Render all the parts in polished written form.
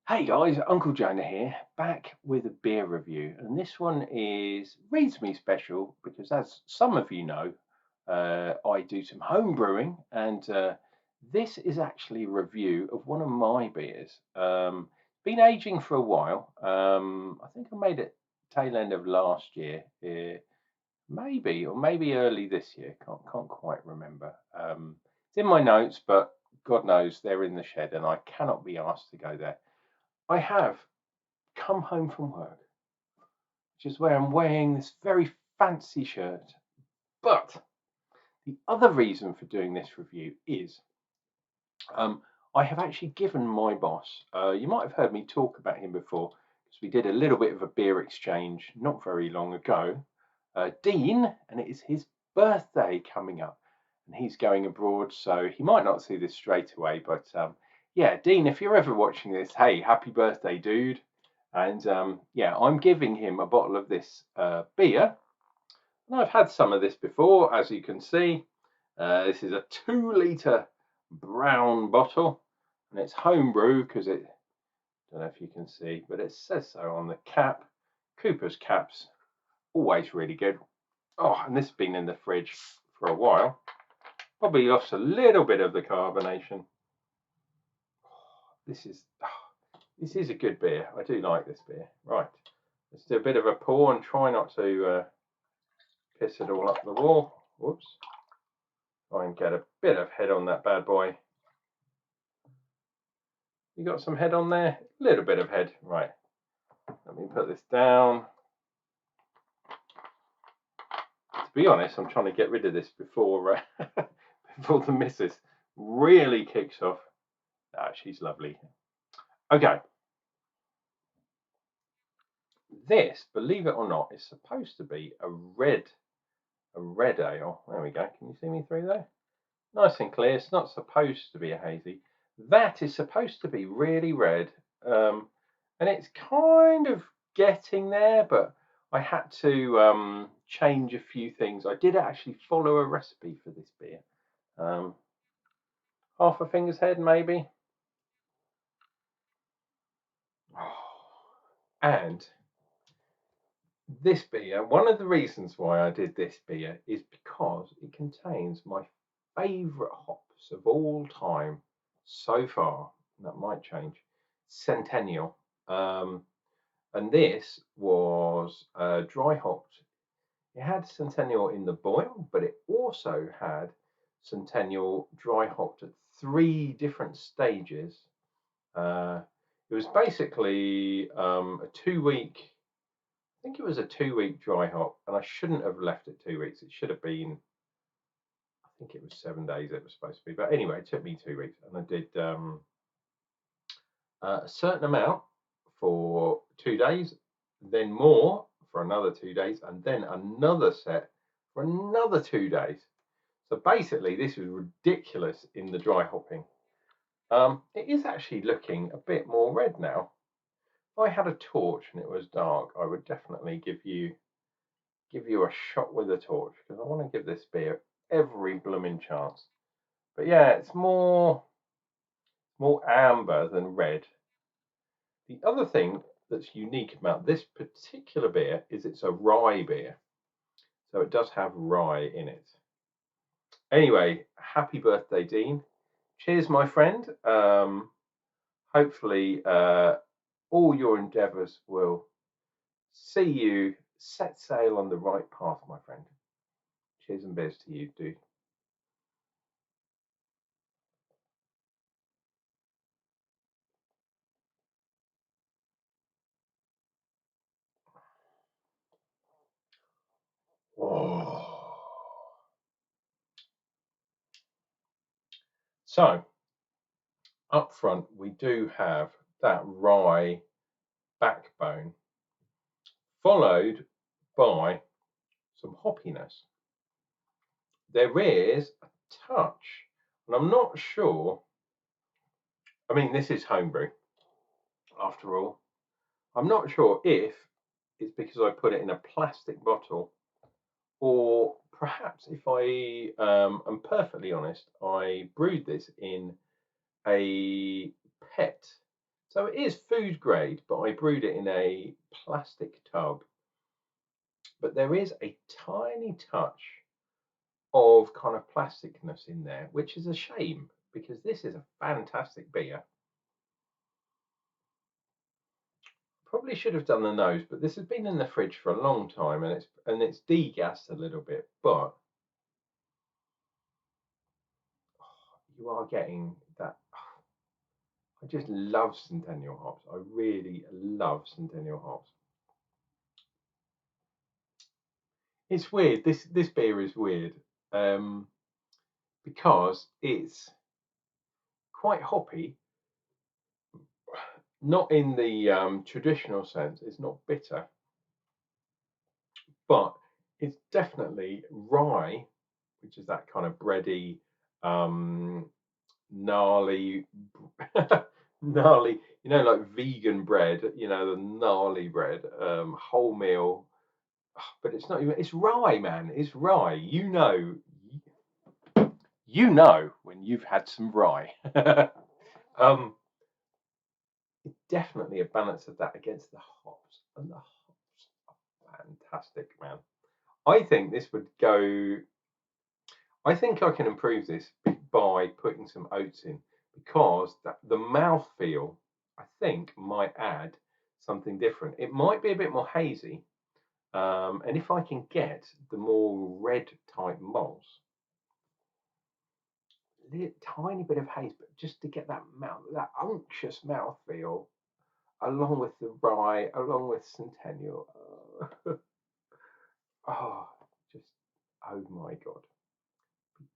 Hey guys, Unclejona here, back with a beer review, and this one is reasonably special because, as some of you know, I do some home brewing, and this is actually a review of one of my beers. Been aging for a while. I think I made it tail end of last year, maybe early this year. Can't quite remember. It's in my notes, but God knows they're in the shed, and I cannot be asked to go there. I have come home from work, which is where I'm wearing this very fancy shirt. But the other reason for doing this review is um, I have actually given my boss, you might have heard me talk about him before, because we did a little bit of a beer exchange not very long ago, Dean, and it is his birthday coming up. And he's going abroad, so he might not see this straight away. But yeah, Dean, if you're ever watching this, hey, happy birthday, dude. And yeah, I'm giving him a bottle of this beer. And I've had some of this before, as you can see. This is a 2 litre brown bottle, and it's homebrew because it, don't know if you can see, but it says so on the cap. Cooper's caps, always really good. Oh, and this has been in the fridge for a while. Probably lost a little bit of the carbonation. This is a good beer. I do like this beer. Right, let's do a bit of a pour and try not to piss it all up the wall. Whoops. Try and get a bit of head on that bad boy. You got some head on there? A little bit of head. Right. Let me put this down. To be honest, I'm trying to get rid of this before before the missus really kicks off. Ah, she's lovely. Okay. This, believe it or not, is supposed to be a red ale. There we go. Can you see me through there? Nice and clear. It's not supposed to be a hazy. That is supposed to be really red, and it's kind of getting there, but I had to change a few things. I did actually follow a recipe for this beer. Um, Half a finger's head, maybe. And this beer, one of the reasons why I did this beer is because it contains my favourite hops of all time so far. That might change. Centennial. And this was dry hopped. It had Centennial in the boil, but it also had Centennial dry hopped at 3 different stages. It was basically a 2 week, I think it was a 2 week dry hop, and I shouldn't have left it 2 weeks. It should have been, I think it was 7 days it was supposed to be. But anyway, it took me 2 weeks, and I did a certain amount for 2 days, then more for another 2 days, and then another set for another 2 days. So basically, this was ridiculous in the dry hopping. It is actually looking a bit more red now. If I had a torch and it was dark, I would definitely give you a shot with a torch because I want to give this beer every blooming chance. But yeah, it's more amber than red. The other thing that's unique about this particular beer is it's a rye beer. So it does have rye in it. Anyway, happy birthday, Dean. Cheers, my friend. Hopefully, all your endeavours will see you set sail on the right path, my friend. Cheers and beers to you, dude. Oh. So, up front, we do have that rye backbone, followed by some hoppiness. There is a touch, and I'm not sure. I mean, this is homebrew, after all. I'm not sure if it's because I put it in a plastic bottle, or perhaps if I am perfectly honest, I brewed this in a PET So it is food grade, but I brewed it in a plastic tub. But there is a tiny touch of kind of plasticness in there, which is a shame because this is a fantastic beer. Probably should have done the nose, but this has been in the fridge for a long time and it's degassed a little bit, but you are getting that. I just love Centennial hops. I really love Centennial hops. It's weird. This beer is weird because it's quite hoppy, not in the traditional sense. It's not bitter, but it's definitely rye, which is that kind of bready, gnarly, gnarly. You know, like vegan bread. You know, the gnarly bread, wholemeal. But it's not even. It's rye, man. It's rye. You know when you've had some rye. um, it's definitely a balance of that against the hops, and the hops are fantastic, man. I think this would go. I think I can improve this by putting some oats in because the mouthfeel, I think, might add something different. It might be a bit more hazy, and if I can get the more red type malts, tiny bit of haze, but just to get that unctuous mouthfeel, along with the rye, along with Centennial. Oh, just oh my god,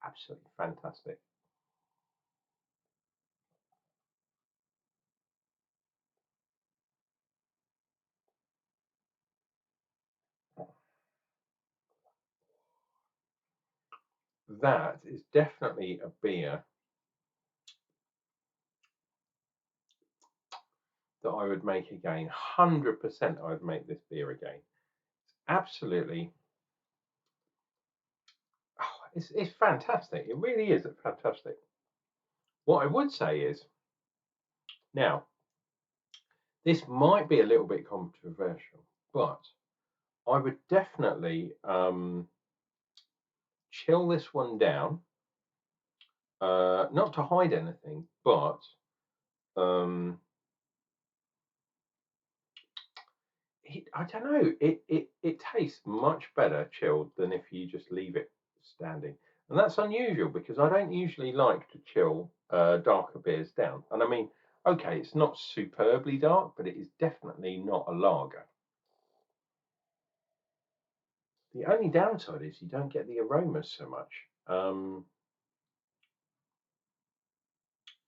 absolutely fantastic. That is definitely a beer that I would make again. 100% I would make this beer again. Absolutely. Oh, it's fantastic. It really is fantastic. What I would say is, now, this might be a little bit controversial, but I would definitely chill this one down, not to hide anything, but um, I don't know. It tastes much better chilled than if you just leave it standing, and that's unusual because I don't usually like to chill darker beers down. And I mean, okay, it's not superbly dark, but it is definitely not a lager. The only downside is you don't get the aromas so much.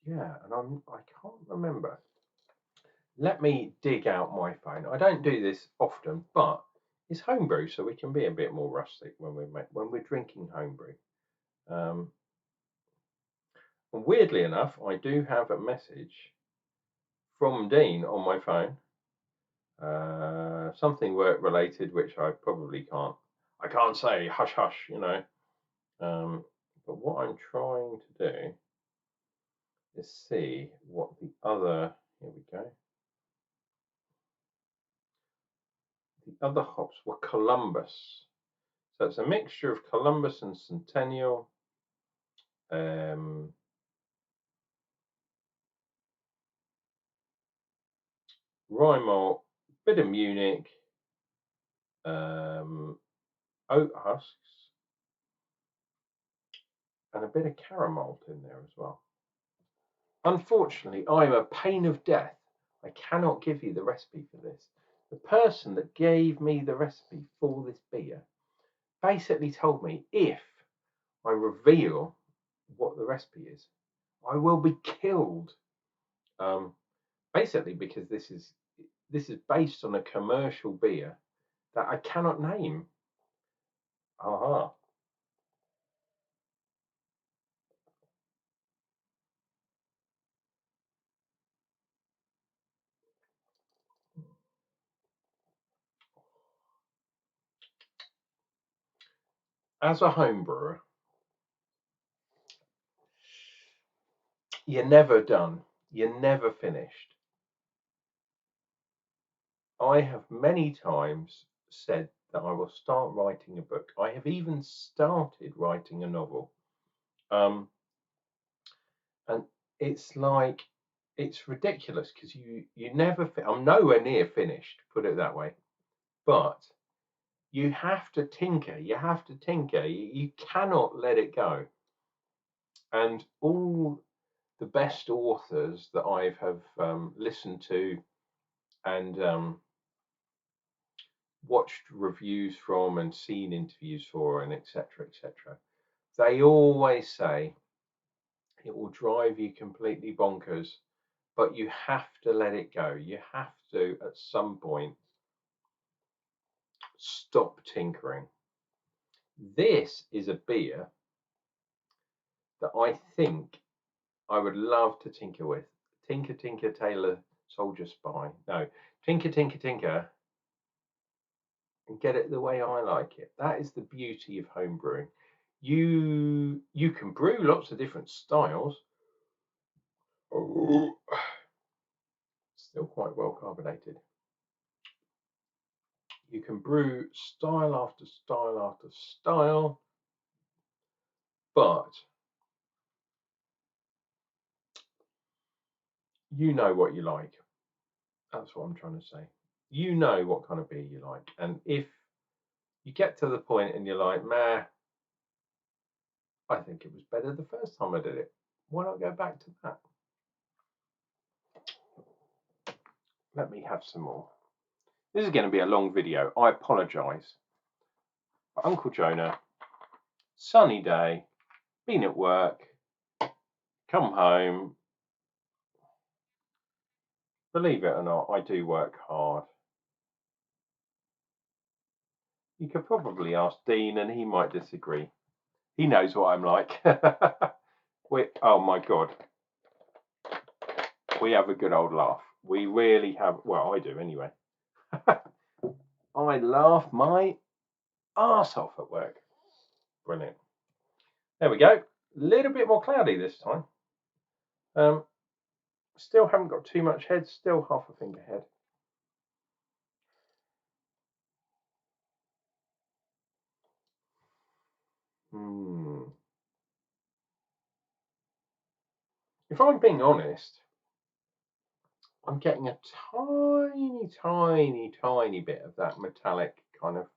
Yeah, and I can't remember. Let me dig out my phone. I don't do this often, but it's homebrew, so we can be a bit more rustic when we're drinking homebrew. Um, and weirdly enough, I do have a message from Dean on my phone. Something work related, which I probably can't. I can't say hush hush, you know. But what I'm trying to do is see what the other. Here we go. The other hops were Columbus. So it's a mixture of Columbus and Centennial. Rye malt, bit of Munich, oat husks, and a bit of caramel in there as well. Unfortunately, I'm a pain of death. I cannot give you the recipe for this. The person that gave me the recipe for this beer basically told me if I reveal what the recipe is, I will be killed. Um, Basically, because this is based on a commercial beer that I cannot name. Aha. As a home brewer, you're never done. You're never finished. I have many times said that I will start writing a book. I have even started writing a novel. And it's like, it's ridiculous because you never, I'm nowhere near finished, put it that way. But you have to tinker, you cannot let it go. And all the best authors that I have listened to and watched reviews from and seen interviews for and etc., they always say it will drive you completely bonkers, but you have to let it go. You have to, at some point, stop tinkering. This is a beer that I think I would love to tinker with. Tinker, tinker, tailor, soldier, spy. No, tinker, tinker, tinker, and get it the way I like it. That is the beauty of home brewing. You can brew lots of different styles. Oh, still quite well carbonated. You can brew style after style after style, but you know what you like. That's what I'm trying to say. You know what kind of beer you like. And if you get to the point and you're like, meh, I think it was better the first time I did it, why not go back to that? Let me have some more. This is going to be a long video. I apologise. Unclejona, sunny day, been at work, come home. Believe it or not, I do work hard. You could probably ask Dean and he might disagree. He knows what I'm like. Oh my God. We have a good old laugh. We really have. Well, I do anyway. I laugh my arse off at work. Brilliant. There we go. A little bit more cloudy this time. Still haven't got too much head. Still half a finger head. If I'm being honest, I'm getting a tiny bit of that metallic kind of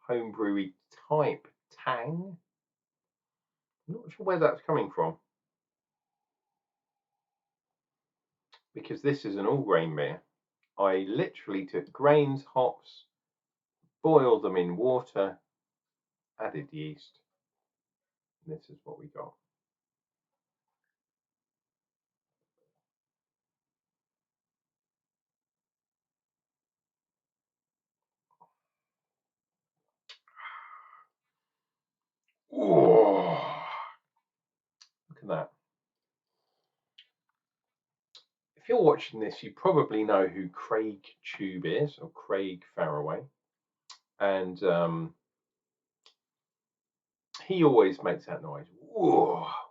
homebrewy type tang. I'm not sure where that's coming from, because this is an all grain beer. I literally took grains, hops, boiled them in water, added yeast, and this is what we got. Oh, look at that. If you're watching this, you probably know who Craig Tube is, or Craig Faraway. And he always makes that noise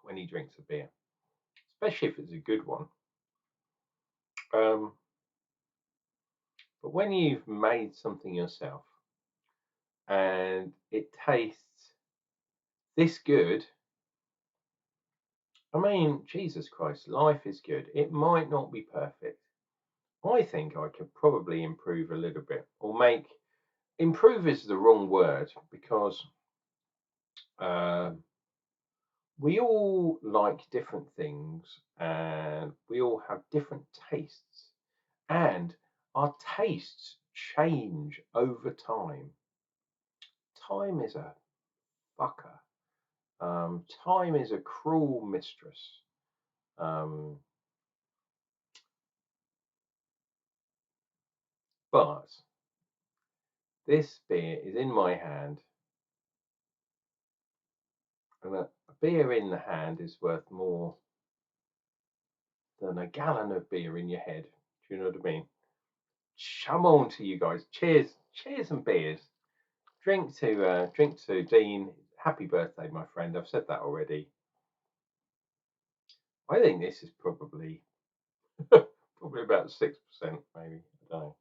when he drinks a beer, especially if it's a good one. But when you've made something yourself and it tastes this good, I mean, Jesus Christ, life is good. It might not be perfect. I think I could probably improve a little bit, or improve is the wrong word, because we all like different things and we all have different tastes, and our tastes change over time. Time is a fucker. Time is a cruel mistress. But this beer is in my hand, and a beer in the hand is worth more than a gallon of beer in your head. Do you know what I mean? Come on to you guys. Cheers. Cheers and beers. Drink to Dean. Happy birthday, my friend. I've said that already. I think this is probably about 6%, maybe. I don't know.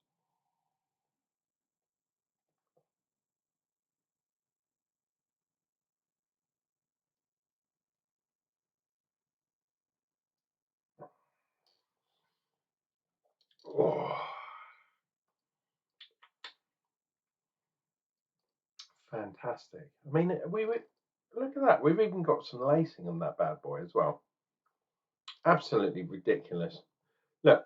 Oh, fantastic. I mean, look at that. We've even got some lacing on that bad boy as well. Absolutely ridiculous. Look,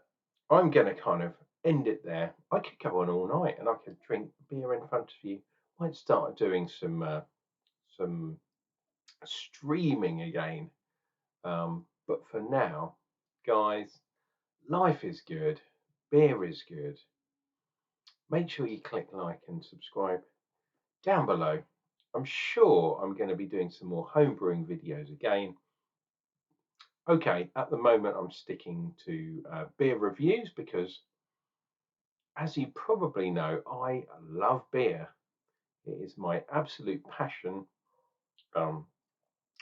I'm going to kind of end it there. I could go on all night and I could drink beer in front of you. Might start doing some streaming again. But for now, guys, life is good. Beer is good. Make sure you click like and subscribe down below. I'm sure I'm going to be doing some more homebrewing videos again. Okay, at the moment I'm sticking to beer reviews because, as you probably know, I love beer. It is my absolute passion. Um,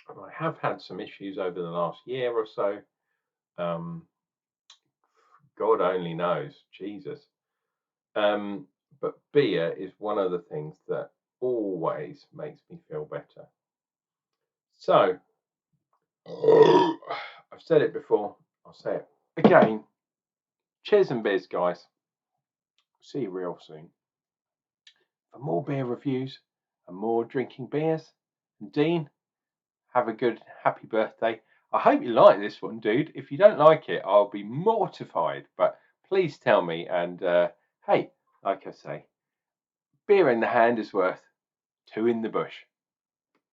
I have had some issues over the last year or so. Um, God only knows, Jesus. Um, but beer is one of the things that always makes me feel better. So, I've said it before, I'll say it again. Cheers and beers, guys. See you real soon. For more beer reviews and more drinking beers. And Dean, have a good, happy birthday. I hope you like this one, dude. If you don't like it, I'll be mortified. But please tell me. And hey, like I say, beer in the hand is worth two in the bush.